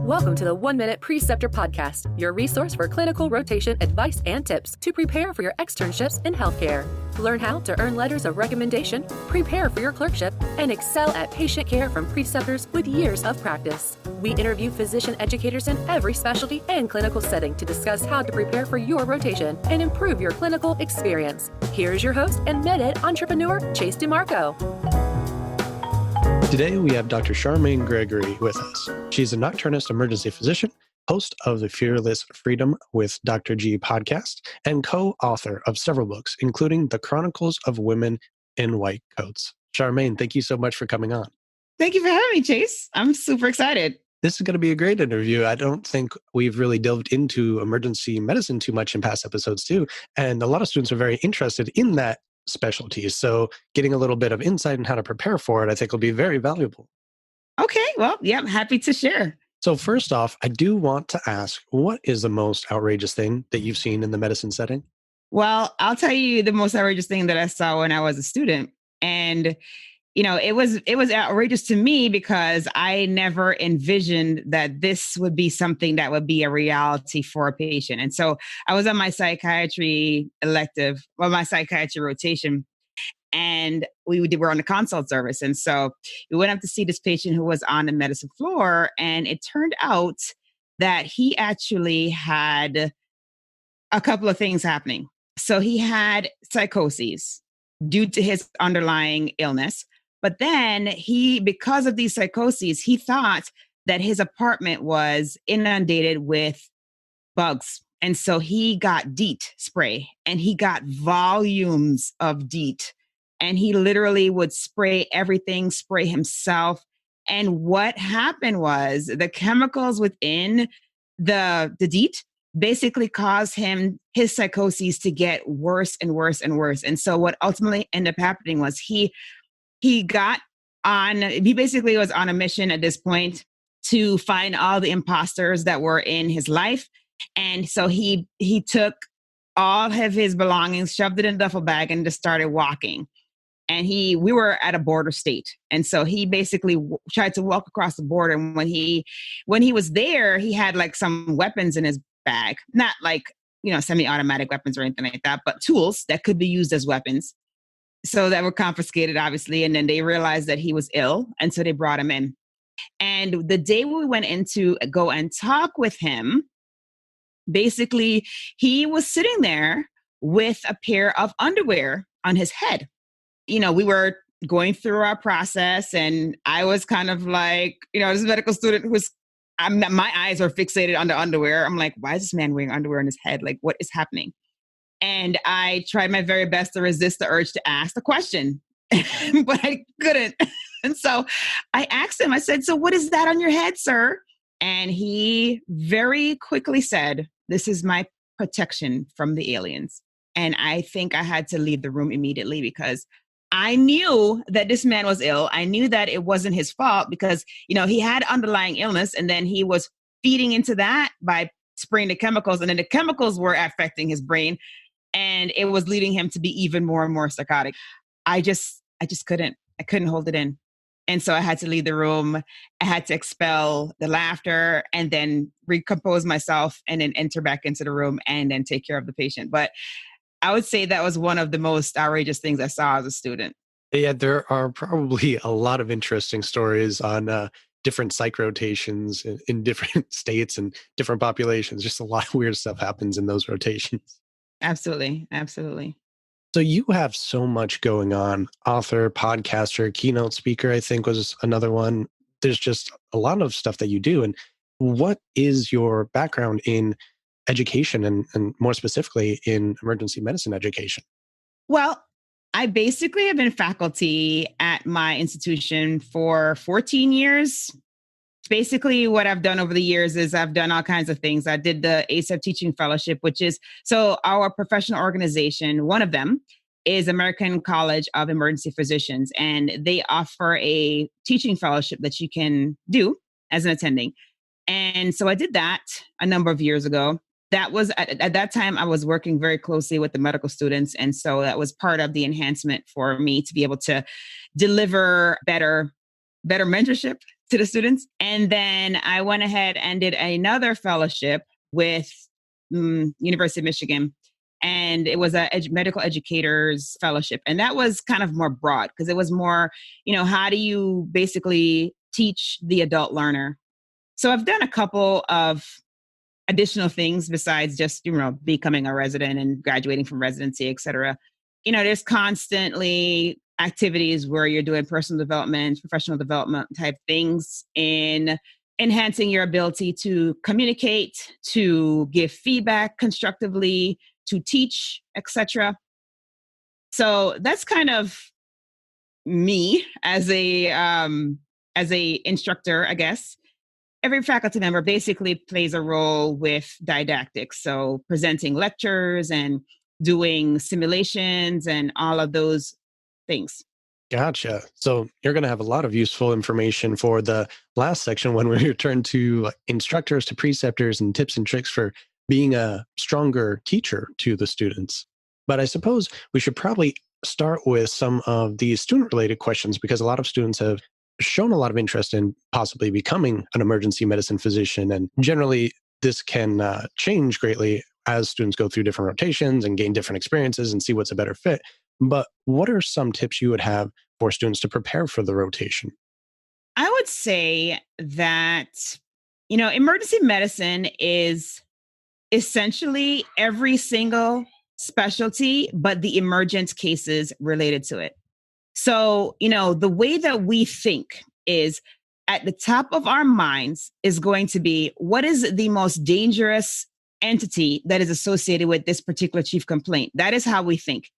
Welcome to the 1 Minute Preceptor Podcast, your resource for clinical rotation advice and tips to prepare for your externships in healthcare. Learn how to earn letters of recommendation, prepare for your clerkship, and excel at patient care from preceptors with years of practice. We interview physician educators in every specialty and clinical setting to discuss how to prepare for your rotation and improve your clinical experience. Here's your host and med-ed entrepreneur, Chase DiMarco. Today, we have Dr. Charmaine Gregory with us. She's a nocturnist emergency physician, host of the Fearless Freedom with Dr. G podcast, and co-author of several books, including the Chronicles of Women in White Coats. Charmaine, thank you so much for coming on. Thank you for having me, Chase. I'm super excited. This is going to be a great interview. I don't think we've really delved into emergency medicine too much in past episodes too, and a lot of students are very interested in that specialties. So getting a little bit of insight on how to prepare for it, I think will be very valuable. Okay. Well, yeah, I'm happy to share. So first off, I do want to ask, what is the most outrageous thing that you've seen in the medicine setting? Well, I'll tell you the most outrageous thing that I saw when I was a student. And, it was outrageous to me because I never envisioned that this would be something that would be a reality for a patient. And so I was on my psychiatry my psychiatry rotation, and we were on the consult service. And so we went up to see this patient who was on the medicine floor. And it turned out that he actually had a couple of things happening. So he had psychoses due to his underlying illness. But then because of these psychoses, he thought that his apartment was inundated with bugs. And so he got DEET spray, and he got volumes of DEET. And he literally would spray everything, spray himself. And what happened was the chemicals within the DEET basically caused his psychoses to get worse and worse and worse. And so what ultimately ended up happening was he basically was on a mission at this point to find all the imposters that were in his life. And so he took all of his belongings, shoved it in a duffel bag, and just started walking. And we were at a border state. And so he basically tried to walk across the border. And when he was there, he had like some weapons in his bag, not like, semi-automatic weapons or anything like that, but tools that could be used as weapons. So that were confiscated, obviously. And then they realized that he was ill. And so they brought him in. And the day we went in to go and talk with him, basically, he was sitting there with a pair of underwear on his head. We were going through our process, and I was kind of like, this medical student my eyes are fixated on the underwear. I'm like, why is this man wearing underwear on his head? Like, what is happening? And I tried my very best to resist the urge to ask the question, but I couldn't. And so I asked him, I said, so what is that on your head, sir? And he very quickly said, this is my protection from the aliens. And I think I had to leave the room immediately because I knew that this man was ill. I knew that it wasn't his fault because, he had underlying illness, and then he was feeding into that by spraying the chemicals, and then the chemicals were affecting his brain, and it was leading him to be even more and more psychotic. I couldn't hold it in. And so I had to leave the room. I had to expel the laughter and then recompose myself and then enter back into the room and then take care of the patient. But I would say that was one of the most outrageous things I saw as a student. Yeah, there are probably a lot of interesting stories on different psych rotations in different states and different populations. Just a lot of weird stuff happens in those rotations. Absolutely. Absolutely. So you have so much going on. Author, podcaster, keynote speaker, I think was another one. There's just a lot of stuff that you do. And what is your background in education and more specifically in emergency medicine education? Well, I basically have been faculty at my institution for 14 years. Basically, what I've done over the years is I've done all kinds of things. I did the ACEP Teaching Fellowship, which is, so our professional organization, one of them is American College of Emergency Physicians, and they offer a teaching fellowship that you can do as an attending. And so I did that a number of years ago. That was at that time, I was working very closely with the medical students. And so that was part of the enhancement for me to be able to deliver better mentorship to the students. And then I went ahead and did another fellowship with University of Michigan. And it was a medical educators fellowship. And that was kind of more broad because it was more, how do you basically teach the adult learner? So I've done a couple of additional things besides just, becoming a resident and graduating from residency, et cetera. There's constantly activities where you're doing personal development, professional development type things in enhancing your ability to communicate, to give feedback constructively, to teach, etc. So that's kind of me as a instructor, I guess. Every faculty member basically plays a role with didactics, so presenting lectures and doing simulations and all of those things. Gotcha. So you're going to have a lot of useful information for the last section when we return to instructors, to preceptors, and tips and tricks for being a stronger teacher to the students. But I suppose we should probably start with some of the student-related questions because a lot of students have shown a lot of interest in possibly becoming an emergency medicine physician. And generally, this can change greatly as students go through different rotations and gain different experiences and see what's a better fit. But what are some tips you would have for students to prepare for the rotation? I would say that, emergency medicine is essentially every single specialty, but the emergent cases related to it. So, the way that we think is at the top of our minds is going to be what is the most dangerous entity that is associated with this particular chief complaint. That is how we think.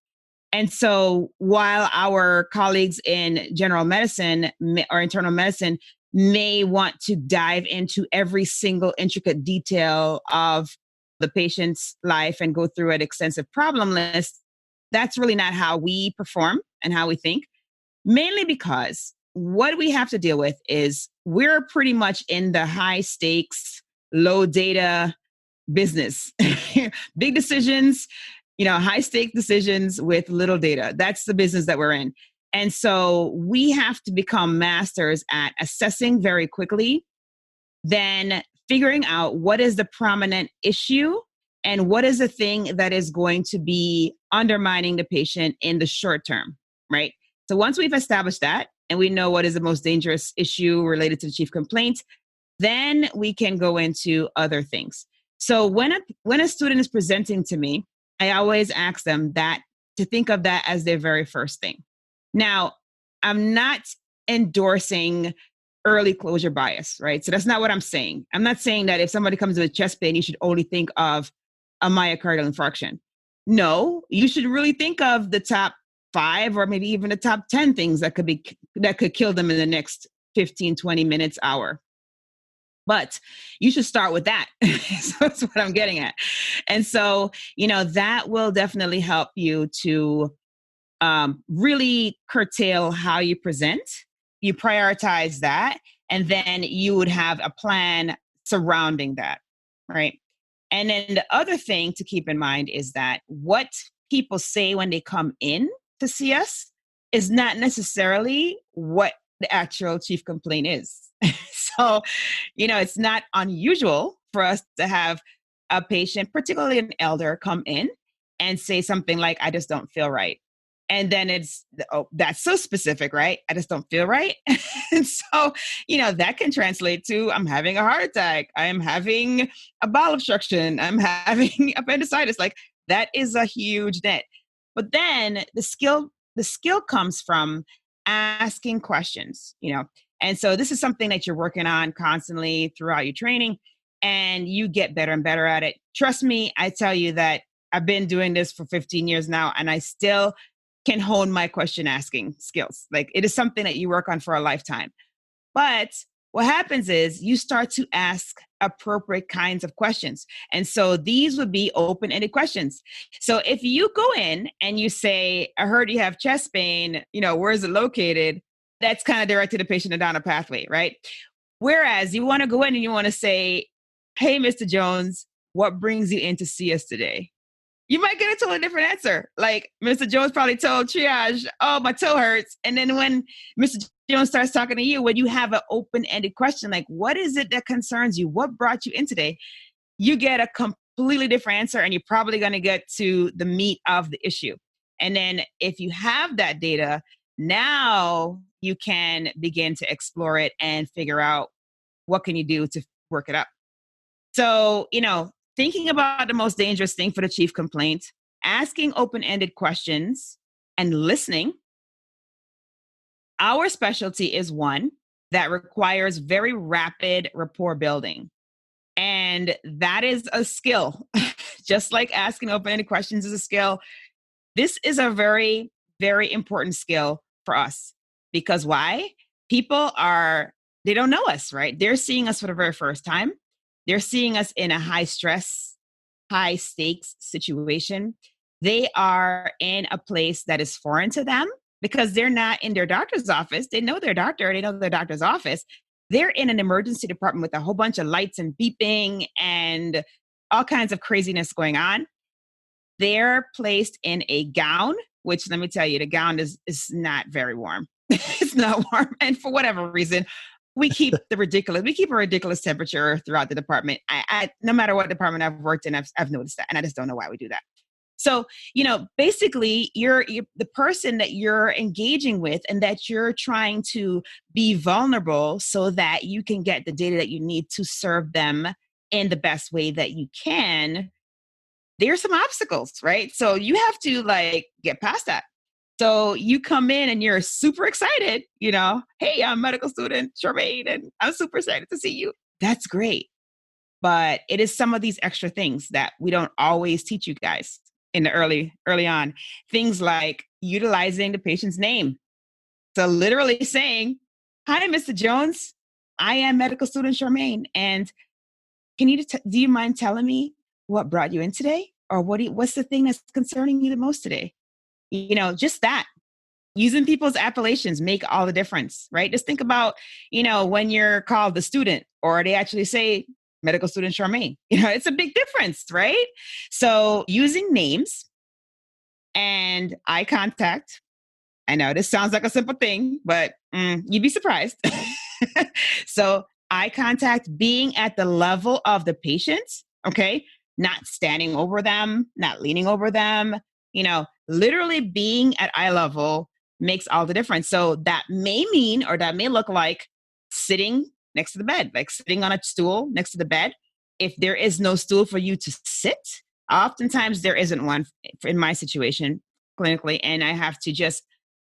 And so while our colleagues in general medicine or internal medicine may want to dive into every single intricate detail of the patient's life and go through an extensive problem list, that's really not how we perform and how we think. Mainly because what we have to deal with is we're pretty much in the high stakes, low data business. Big decisions, high stake decisions with little data. That's the business that we're in. And so we have to become masters at assessing very quickly, then figuring out what is the prominent issue and what is the thing that is going to be undermining the patient in the short term, right? So once we've established that and we know what is the most dangerous issue related to the chief complaint, then we can go into other things. So when a student is presenting to me, I always ask them to think of that as their very first thing. Now, I'm not endorsing early closure bias, right? So that's not what I'm saying. I'm not saying that if somebody comes with chest pain, you should only think of a myocardial infarction. No, you should really think of the top 5 or maybe even the top 10 things that could kill them in the next 15, 20 minutes, hour. But you should start with that. So that's what I'm getting at. And so, that will definitely help you to really curtail how you present. You prioritize that, and then you would have a plan surrounding that, right? And then the other thing to keep in mind is that what people say when they come in to see us is not necessarily what the actual chief complaint is. So, it's not unusual for us to have a patient, particularly an elder, come in and say something like, I just don't feel right. And then that's so specific, right? I just don't feel right. And so, that can translate to, I'm having a heart attack. I am having a bowel obstruction. I'm having appendicitis. Like, that is a huge net. But then the skill comes from asking questions, And so this is something that you're working on constantly throughout your training, and you get better and better at it. Trust me, I tell you that I've been doing this for 15 years now, and I still can hone my question asking skills. Like, it is something that you work on for a lifetime. But what happens is you start to ask appropriate kinds of questions. And so these would be open-ended questions. So if you go in and you say, I heard you have chest pain, where is it located? That's kind of directed the patient down a pathway, right? Whereas you want to go in and you want to say, hey, Mr. Jones, what brings you in to see us today? you might get a totally different answer. Like Mr. Jones probably told triage, oh, my toe hurts. And then when Mr. Jones starts talking to you, when you have an open-ended question, like, what is it that concerns you? What brought you in today? You get a completely different answer, and you're probably going to get to the meat of the issue. And then if you have that data, now you can begin to explore it and figure out what can you do to work it up. So, thinking about the most dangerous thing for the chief complaint, asking open-ended questions and listening. Our specialty is one that requires very rapid rapport building. And that is a skill. Just like asking open-ended questions is a skill. This is a very, very important skill for us. Because why? People they don't know us, right? They're seeing us for the very first time. They're seeing us in a high stress, high stakes situation. They are in a place that is foreign to them because they're not in their doctor's office. They know their doctor, they know their doctor's office. They're in an emergency department with a whole bunch of lights and beeping and all kinds of craziness going on. They're placed in a gown, which let me tell you, the gown is not very warm. It's not warm. And for whatever reason, we keep a ridiculous temperature throughout the department. I no matter what department I've worked in, I've noticed that. And I just don't know why we do that. So, basically you're the person that you're engaging with and that you're trying to be vulnerable so that you can get the data that you need to serve them in the best way that you can. There's some obstacles, right? So you have to get past that. So you come in and you're super excited, hey, I'm medical student Charmaine and I'm super excited to see you. That's great. But it is some of these extra things that we don't always teach you guys in the early on. Things like utilizing the patient's name. So literally saying, hi, Mr. Jones, I am medical student Charmaine. And do you mind telling me what brought you in today? Or what's the thing that's concerning you the most today? Just that. Using people's appellations make all the difference, right? Just think about, when you're called the student or they actually say medical student Charmaine, it's a big difference, right? So using names and eye contact. I know this sounds like a simple thing, but you'd be surprised. So eye contact, being at the level of the patient, okay? Not standing over them, not leaning over them, literally being at eye level makes all the difference. So that may mean, or that may look like sitting next to the bed, like sitting on a stool next to the bed. If there is no stool for you to sit, oftentimes there isn't one in my situation clinically, and I have to just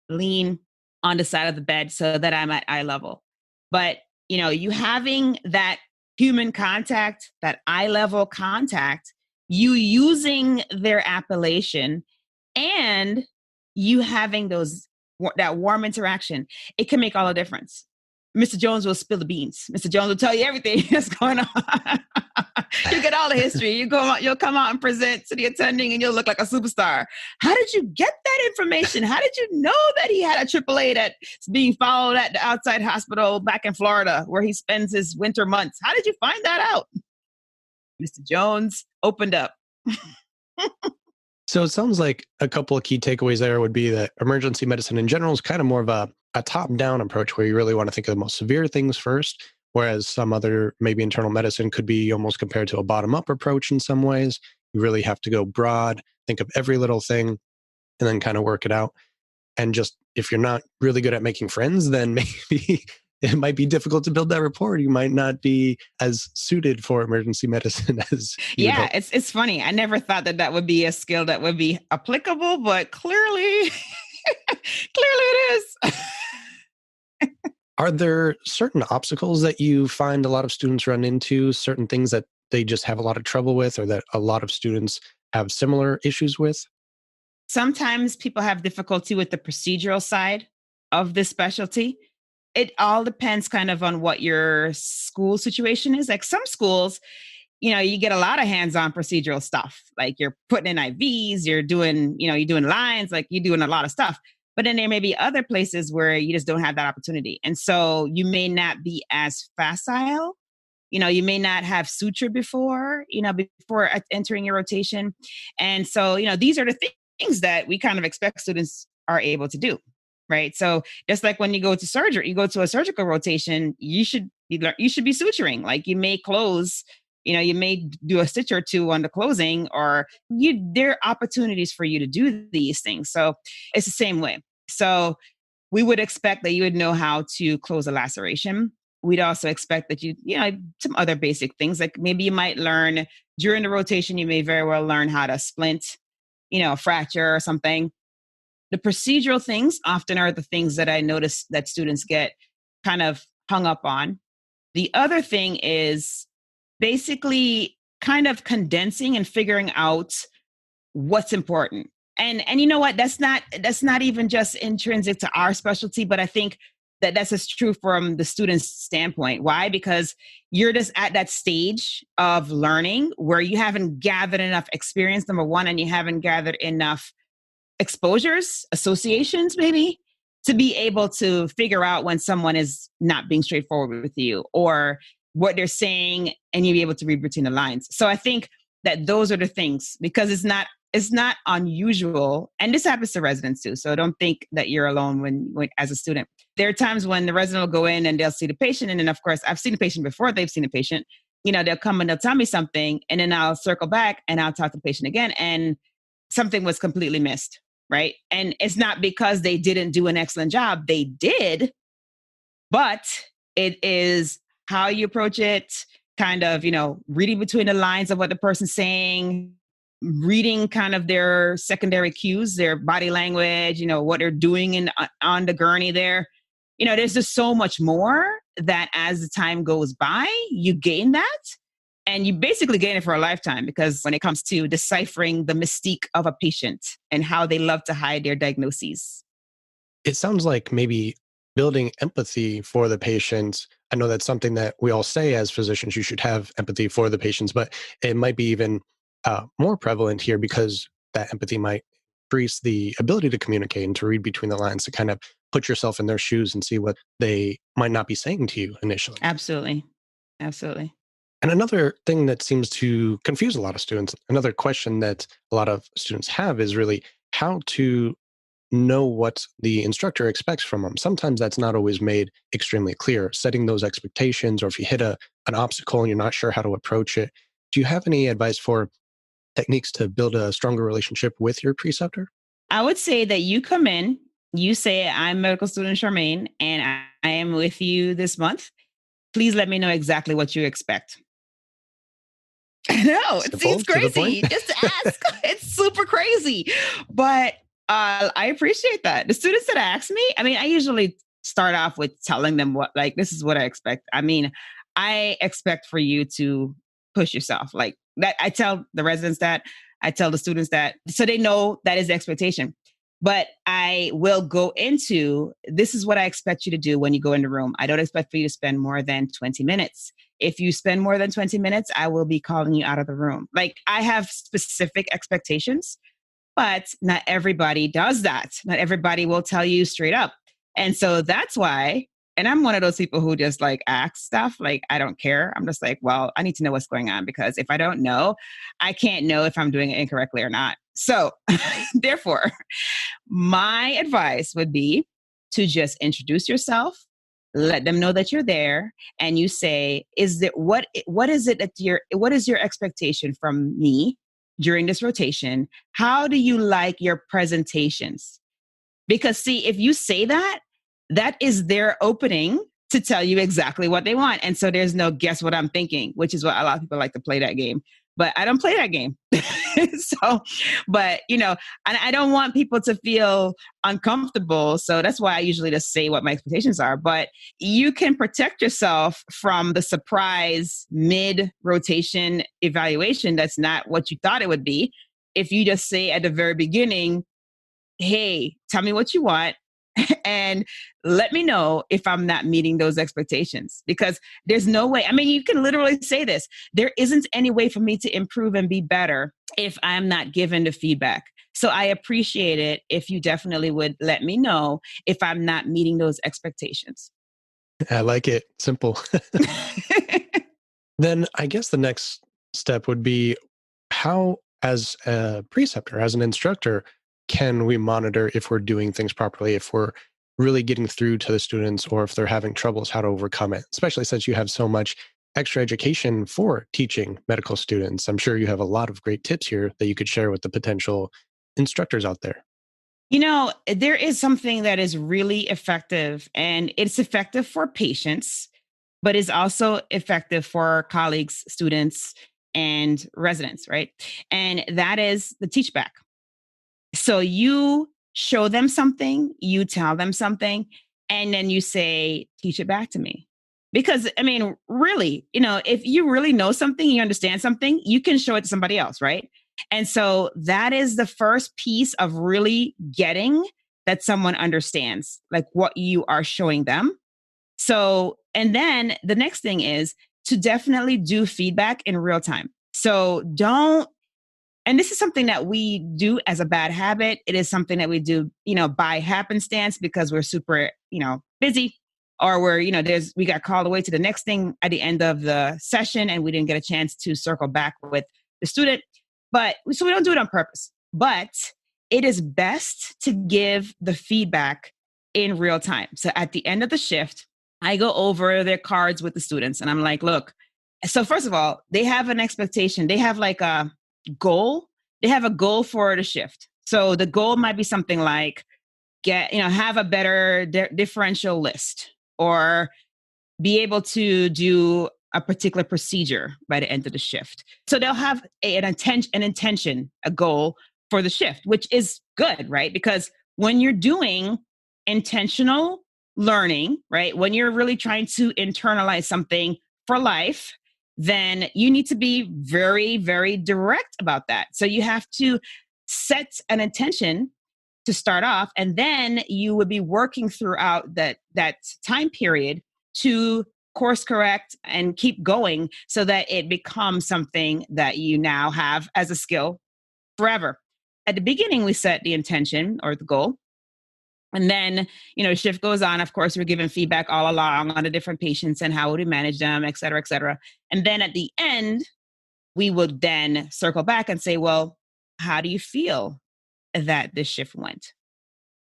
lean on the side of the bed so that I'm at eye level. But, you having that human contact, that eye level contact, you using their appellation and you having that warm interaction, it can make all the difference. Mr. Jones will spill the beans. Mr. Jones will tell you everything that's going on. You get all the history. You'll come out and present to the attending and you'll look like a superstar. How did you get that information? How did you know that he had a AAA that's being followed at the outside hospital back in Florida where he spends his winter months? How did you find that out? Mr. Jones opened up. So it sounds like a couple of key takeaways there would be that emergency medicine in general is kind of more of a top-down approach where you really want to think of the most severe things first, whereas some other maybe internal medicine could be almost compared to a bottom-up approach in some ways. You really have to go broad, think of every little thing, and then kind of work it out. And just if you're not really good at making friends, then maybe it might be difficult to build that rapport. You might not be as suited for emergency medicine as you Yeah, hope. it's funny. I never thought that would be a skill that would be applicable, but clearly it is. Are there certain obstacles that you find a lot of students run into, certain things that they just have a lot of trouble with or that a lot of students have similar issues with? Sometimes people have difficulty with the procedural side of this specialty. It all depends kind of on what your school situation is. Like some schools, you get a lot of hands-on procedural stuff. Like you're putting in IVs, you're doing lines, like you're doing a lot of stuff. But then there may be other places where you just don't have that opportunity. And so you may not be as facile, You may not have suture before, before entering your rotation. And so, these are the things that we kind of expect students are able to do. Right. So just like when you go to surgery, you go to a surgical rotation, you should be suturing. Like you may close, you may do a stitch or two on the closing, or there are opportunities for you to do these things. So it's the same way. So we would expect that you would know how to close a laceration. We'd also expect that some other basic things, like maybe you might learn during the rotation, you may very well learn how to splint, a fracture or something. The procedural things often are the things that I notice that students get kind of hung up on. The other thing is basically kind of condensing and figuring out what's important. And you know what? That's not even just intrinsic to our specialty, but I think that's as true from the student's standpoint. Why? Because you're just at that stage of learning where you haven't gathered enough experience, number one, and you haven't gathered enough exposures, associations, maybe, to be able to figure out when someone is not being straightforward with you or what they're saying, and you'll be able to read between the lines. So I think that those are the things, because it's not unusual. And this happens to residents too. So don't think that you're alone when as a student. There are times when the resident will go in and they'll see the patient. And then of course, I've seen the patient before they've seen the patient. They'll come and they'll tell me something, and then I'll circle back and I'll talk to the patient again, and something was completely missed. Right. And it's not because they didn't do an excellent job. They did, but it is how you approach it, kind of, reading between the lines of what the person's saying, reading kind of their secondary cues, their body language, what they're doing on the gurney there. There's just so much more that as the time goes by, you gain that. And you basically gain it for a lifetime, because when it comes to deciphering the mystique of a patient and how they love to hide their diagnoses. It sounds like maybe building empathy for the patients. I know that's something that we all say as physicians, you should have empathy for the patients, but it might be even more prevalent here, because that empathy might increase the ability to communicate and to read between the lines, to kind of put yourself in their shoes and see what they might not be saying to you initially. Absolutely. Absolutely. And another thing that seems to confuse a lot of students, another question that a lot of students have, is really how to know what the instructor expects from them. Sometimes that's not always made extremely clear, setting those expectations, or if you hit an obstacle and you're not sure how to approach it. Do you have any advice for techniques to build a stronger relationship with your preceptor? I would say that you come in, you say, I'm medical student Charmaine, and I am with you this month. Please let me know exactly what you expect. I know, it seems crazy. Just ask. It's super crazy. But I appreciate that. The students that ask me, I usually start off with telling them this is what I expect. I expect for you to push yourself. Like that, I tell the residents that, I tell the students that, so they know that is the expectation. But I will go into, this is what I expect you to do when you go in the room. I don't expect for you to spend more than 20 minutes. If you spend more than 20 minutes, I will be calling you out of the room. Like, I have specific expectations, but not everybody does that. Not everybody will tell you straight up. And so that's why, and I'm one of those people who just ask stuff. I don't care. I'm just well, I need to know what's going on, because if I don't know, I can't know if I'm doing it incorrectly or not. So therefore, my advice would be to just introduce yourself, let them know that you're there, and you say, what is your expectation from me during this rotation? How do you like your presentations? Because see, if you say that, that is their opening to tell you exactly what they want. And so there's no guess what I'm thinking, which is what a lot of people like to play that game. But I don't play that game. And I don't want people to feel uncomfortable. So that's why I usually just say what my expectations are. But you can protect yourself from the surprise mid-rotation evaluation that's not what you thought it would be, if you just say at the very beginning, hey, tell me what you want, and let me know if I'm not meeting those expectations. Because there's no way, you can literally say this, there isn't any way for me to improve and be better if I'm not given the feedback. So I appreciate it if you definitely would let me know if I'm not meeting those expectations. I like it. Simple. Then I guess the next step would be how, as a preceptor, as an instructor, can we monitor if we're doing things properly, if we're really getting through to the students, or if they're having troubles, how to overcome it, especially since you have so much extra education for teaching medical students. I'm sure you have a lot of great tips here that you could share with the potential instructors out there. There is something that is really effective, and it's effective for patients, but is also effective for colleagues, students, and residents, right? And that is the teach back. So you show them something, you tell them something, and then you say, teach it back to me. Because, I mean, really, if you really know something, you understand something, you can show it to somebody else, right? And so that is the first piece of really getting that someone understands, like what you are showing them. So, and then the next thing is to definitely do feedback in real time. So don't, and this is something that we do as a bad habit. It is something that we do, by happenstance because we're super, busy, or we got called away to the next thing at the end of the session and we didn't get a chance to circle back with the student. So we don't do it on purpose, but it is best to give the feedback in real time. So at the end of the shift, I go over their cards with the students and I'm like, look, so first of all, they have an expectation. They have like a goal. They have a goal for the shift. So the goal might be something like have a better differential list, or be able to do a particular procedure by the end of the shift. So they'll have an intention, a goal for the shift, which is good, right? Because when you're doing intentional learning, right? When you're really trying to internalize something for life, then you need to be very, very direct about that. So you have to set an intention to start off, and then you would be working throughout that time period to course correct and keep going so that it becomes something that you now have as a skill forever. At the beginning, we set the intention or the goal. And then, shift goes on. Of course, we're giving feedback all along on the different patients and how would we manage them, et cetera, et cetera. And then at the end, we would then circle back and say, well, how do you feel that this shift went?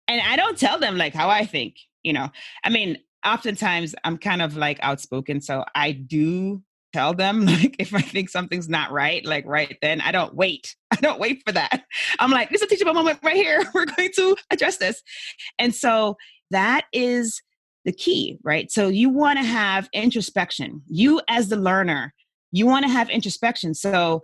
And I don't tell them like how I think, I mean, oftentimes I'm kind of like outspoken. So I do tell them like if I think something's not right, like right then, I don't wait. I don't wait for that. I'm like, this is a teachable moment right here. We're going to address this. And so that is the key, right? So you want to have introspection. You as the learner, you want to have introspection. So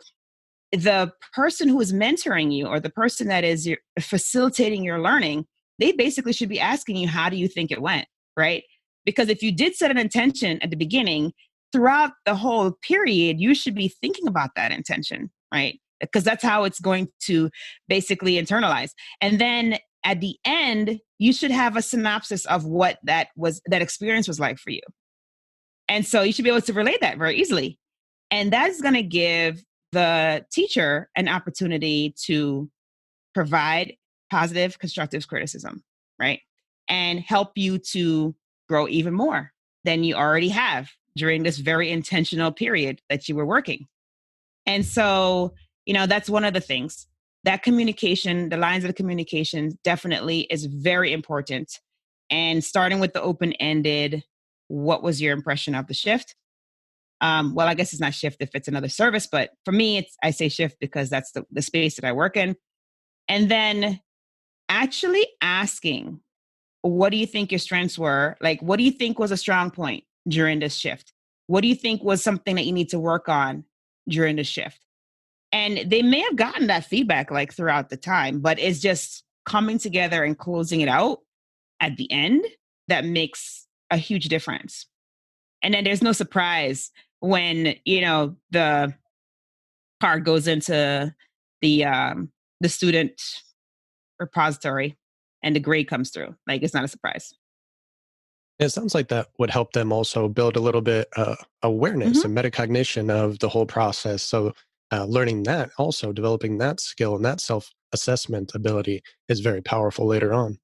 the person who is mentoring you, or the person that is facilitating your learning, they basically should be asking you, how do you think it went, right? Because if you did set an intention at the beginning, throughout the whole period, you should be thinking about that intention, right? Because that's how it's going to basically internalize. And then at the end, you should have a synopsis of what that experience was like for you. And so you should be able to relate that very easily. And that's going to give the teacher an opportunity to provide positive, constructive criticism, right? And help you to grow even more than you already have during this very intentional period that you were working. And so, that's one of the things. That communication, the lines of the communication definitely is very important. And starting with the open-ended, what was your impression of the shift? Well, I guess it's not shift if it's another service, but for me, I say shift because that's the space that I work in. And then actually asking, what do you think your strengths were? Like, what do you think was a strong point during this shift? What do you think was something that you need to work on during the shift? And they may have gotten that feedback like throughout the time, but it's just coming together and closing it out at the end that makes a huge difference. And then there's no surprise when, the card goes into the student repository and the grade comes through. Like, it's not a surprise. It sounds like that would help them also build a little bit awareness and metacognition of the whole process. So learning that, also developing that skill and that self-assessment ability is very powerful later on.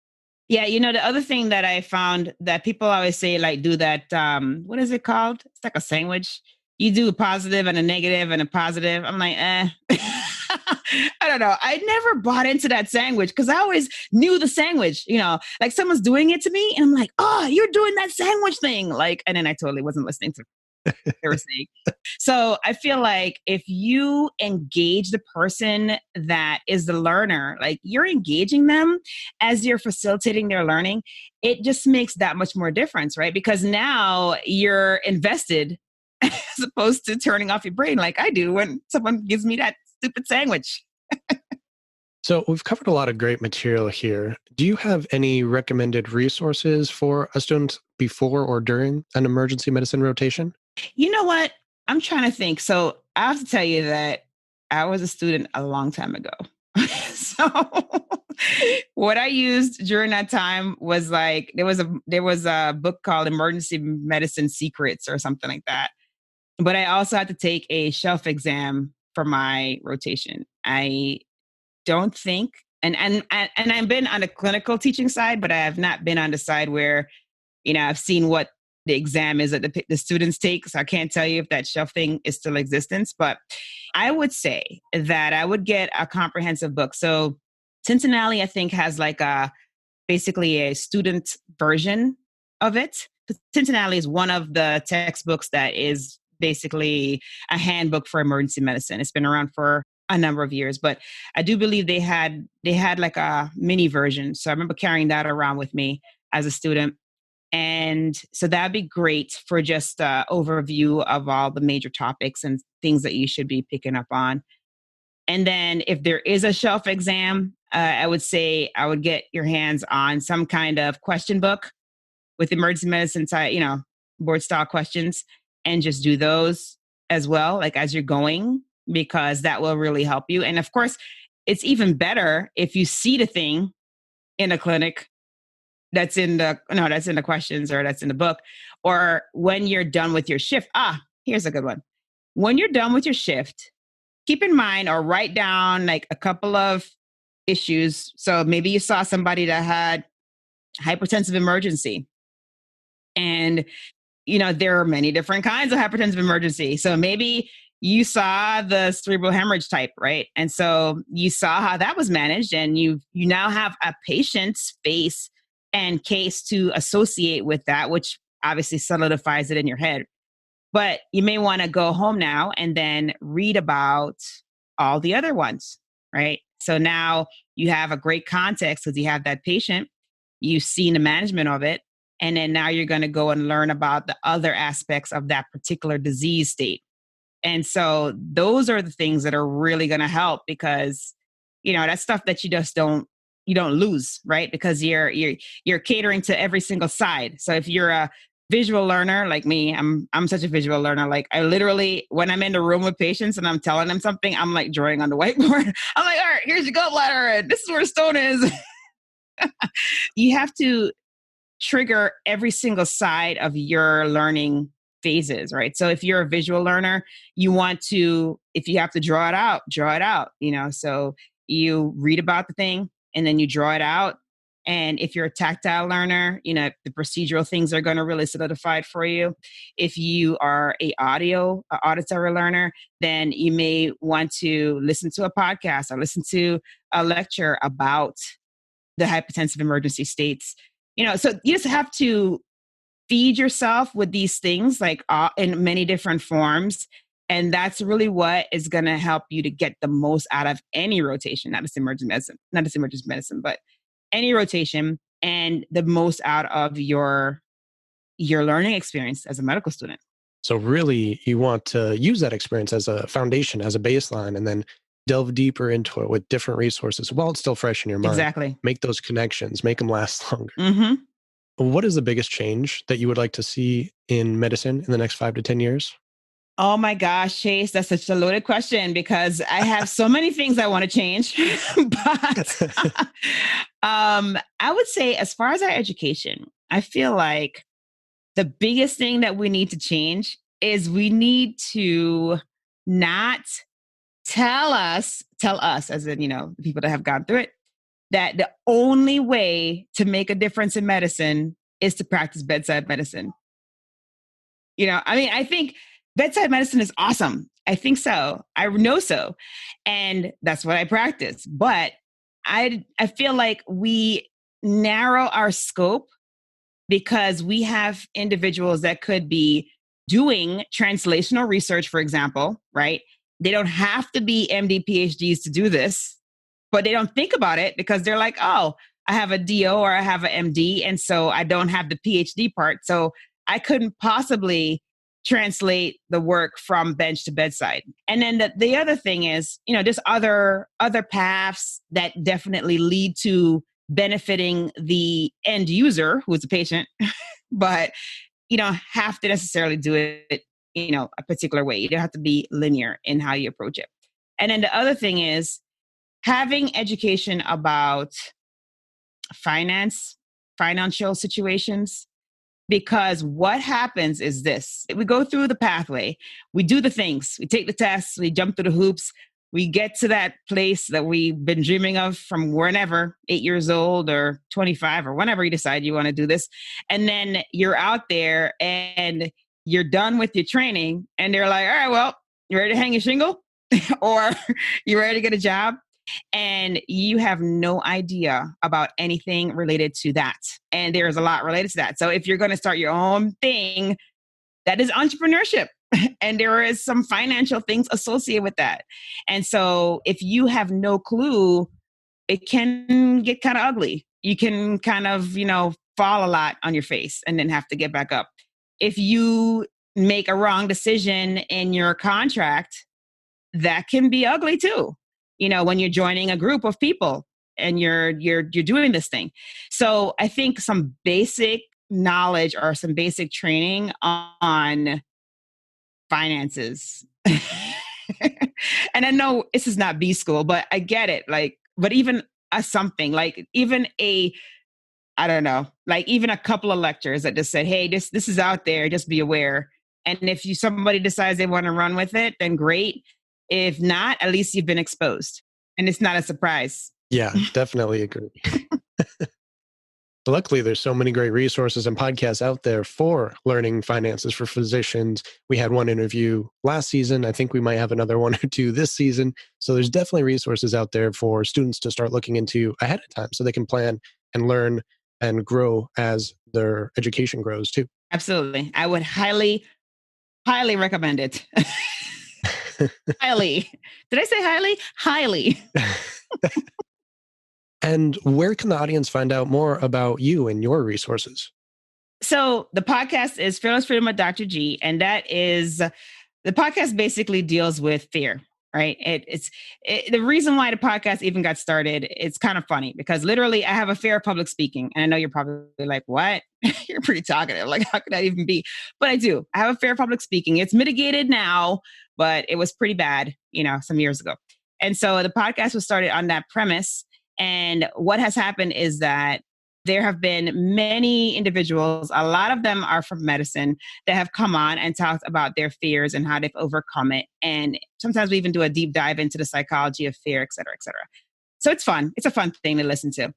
Yeah, the other thing that I found that people always say, like, do that, what is it called? It's like a sandwich. you do a positive and a negative and a positive. I'm like, I don't know. I never bought into that sandwich because I always knew the sandwich, like someone's doing it to me and I'm like, oh, you're doing that sandwich thing. Like, and then I totally wasn't listening to what they were saying. So I feel like if you engage the person that is the learner, like you're engaging them as you're facilitating their learning, it just makes that much more difference, right? Because now you're invested as opposed to turning off your brain like I do when someone gives me that stupid sandwich. So we've covered a lot of great material here. Do you have any recommended resources for a student before or during an emergency medicine rotation? You know what? I'm trying to think. So I have to tell you that I was a student a long time ago. So what I used during that time was like, there was a book called Emergency Medicine Secrets or something like that. But I also had to take a shelf exam for my rotation. I don't think, and I've been on the clinical teaching side, but I have not been on the side where, I've seen what the exam is that the students take. So I can't tell you if that shelf thing is still in existence, but I would say that I would get a comprehensive book. So Cincinnati, I think, has like basically a student version of it. Cincinnati is one of the textbooks that is basically a handbook for emergency medicine. It's been around for a number of years, but I do believe they had like a mini version. So I remember carrying that around with me as a student. And so that'd be great for just an overview of all the major topics and things that you should be picking up on. And then if there is a shelf exam, I would say I would get your hands on some kind of question book with emergency medicine side, board style questions, and just do those as well, like as you're going, because that will really help you. And of course, it's even better if you see the thing in a clinic that's in the questions or that's in the book, or when you're done with your shift. Here's a good one. When you're done with your shift, keep in mind or write down like a couple of issues. So maybe you saw somebody that had hypertensive emergency, and there are many different kinds of hypertensive emergency. So maybe you saw the cerebral hemorrhage type, right? And so you saw how that was managed, and you now have a patient's face and case to associate with that, which obviously solidifies it in your head. But you may want to go home now and then read about all the other ones, right? So now you have a great context because you have that patient, you've seen the management of it, and then now you're going to go and learn about the other aspects of that particular disease state. And so those are the things that are really going to help, because, that's stuff that you just don't lose, right? Because you're catering to every single side. So if you're a visual learner like me, I'm such a visual learner. Like I literally, when I'm in the room with patients and I'm telling them something, I'm like drawing on the whiteboard. I'm like, all right, here's your gallbladder, and this is where the stone is. You have to trigger every single side of your learning phases, right? So if you're a visual learner, you want to, if you have to draw it out, so you read about the thing and then you draw it out. And if you're a tactile learner, the procedural things are going to really solidify it for you. If you are a auditory learner, then you may want to listen to a podcast or listen to a lecture about the hypertensive emergency states. So you just have to feed yourself with these things like in many different forms. And that's really what is going to help you to get the most out of any rotation, not just emergency medicine, but any rotation, and the most out of your learning experience as a medical student. So really, you want to use that experience as a foundation, as a baseline, and then delve deeper into it with different resources while it's still fresh in your mind. Exactly. Make those connections, make them last longer. Mm-hmm. What is the biggest change that you would like to see in medicine in the next 5 to 10 years? Oh my gosh, Chase, that's such a loaded question because I have so many things I want to change. But I would say, as far as our education, I feel like the biggest thing that we need to change is we need to not tell us, as in, the people that have gone through it, that the only way to make a difference in medicine is to practice bedside medicine. I think bedside medicine is awesome. I think so. I know so. And that's what I practice. But I feel like we narrow our scope because we have individuals that could be doing translational research, for example, right? They don't have to be MD, PhDs to do this, but they don't think about it because they're like, oh, I have a DO or I have an MD, and so I don't have the PhD part. So I couldn't possibly translate the work from bench to bedside. And then the other thing is, just other paths that definitely lead to benefiting the end user, who is the patient, but you don't have to necessarily do it, a particular way. You don't have to be linear in how you approach it. And then the other thing is having education about financial situations. Because what happens is this: we go through the pathway, we do the things, we take the tests, we jump through the hoops, we get to that place that we've been dreaming of from whenever, 8 years old or 25 or whenever you decide you want to do this. And then you're out there and you're done with your training and they're like, all right, well, you ready to hang your shingle? Or you ready to get a job? And you have no idea about anything related to that. And there's a lot related to that. So if you're going to start your own thing, that is entrepreneurship. And there is some financial things associated with that. And so if you have no clue, it can get kind of ugly. You can kind of, fall a lot on your face and then have to get back up. If you make a wrong decision in your contract, that can be ugly too. When you're joining a group of people and you're doing this thing. So I think some basic knowledge or some basic training on finances. And I know this is not B school, but I get it. But even something like even even a couple of lectures that just said, hey, this is out there, just be aware. And if somebody decides they want to run with it, then great. If not, at least you've been exposed and it's not a surprise. Yeah, definitely agree. Luckily, there's so many great resources and podcasts out there for learning finances for physicians. We had one interview last season. I think we might have another one or two this season. So there's definitely resources out there for students to start looking into ahead of time so they can plan and learn and grow as their education grows too. Absolutely. I would highly, highly recommend it. Highly. Did I say highly? Highly. And where can the audience find out more about you and your resources? So the podcast is Fearless Freedom with Dr. G. And that is, the podcast basically deals with fear, right? The reason why the podcast even got started, it's kind of funny because literally I have a fear of public speaking. And I know you're probably like, what? You're pretty talkative. Like, how could that even be? But I do. I have a fear of public speaking. It's mitigated now, but it was pretty bad, some years ago. And so the podcast was started on that premise. And what has happened is that there have been many individuals, a lot of them are from medicine, that have come on and talked about their fears and how they've overcome it. And sometimes we even do a deep dive into the psychology of fear, et cetera, et cetera. So it's fun. It's a fun thing to listen to.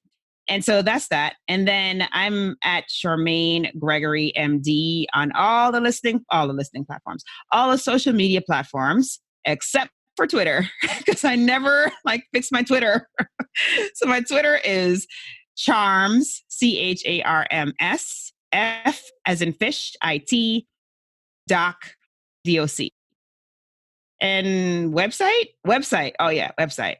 And so that's that. And then I'm at Charmaine Gregory, MD on all the listening platforms, all the social media platforms, except for Twitter, because I never fix my Twitter. So my Twitter is Charms, CHARMS, F as in fish, IT, doc, DOC. And website. Oh yeah, website.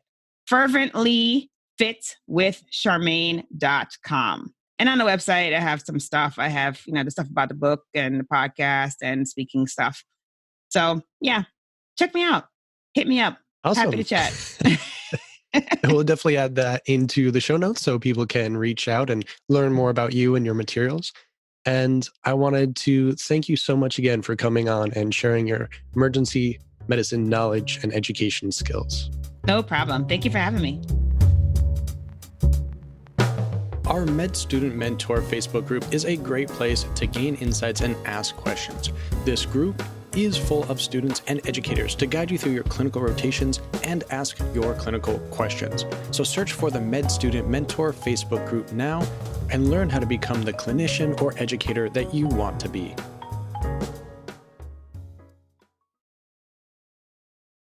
ferventlyfitwithcharmaine.com. And on the website, I have some stuff. I have, the stuff about the book and the podcast and speaking stuff. So yeah, check me out. Hit me up. Awesome. Happy to chat. We'll definitely add that into the show notes so people can reach out and learn more about you and your materials. And I wanted to thank you so much again for coming on and sharing your emergency medicine knowledge and education skills. No problem. Thank you for having me. Our Med Student Mentor Facebook group is a great place to gain insights and ask questions. This group is full of students and educators to guide you through your clinical rotations and ask your clinical questions. So search for the Med Student Mentor Facebook group now and learn how to become the clinician or educator that you want to be.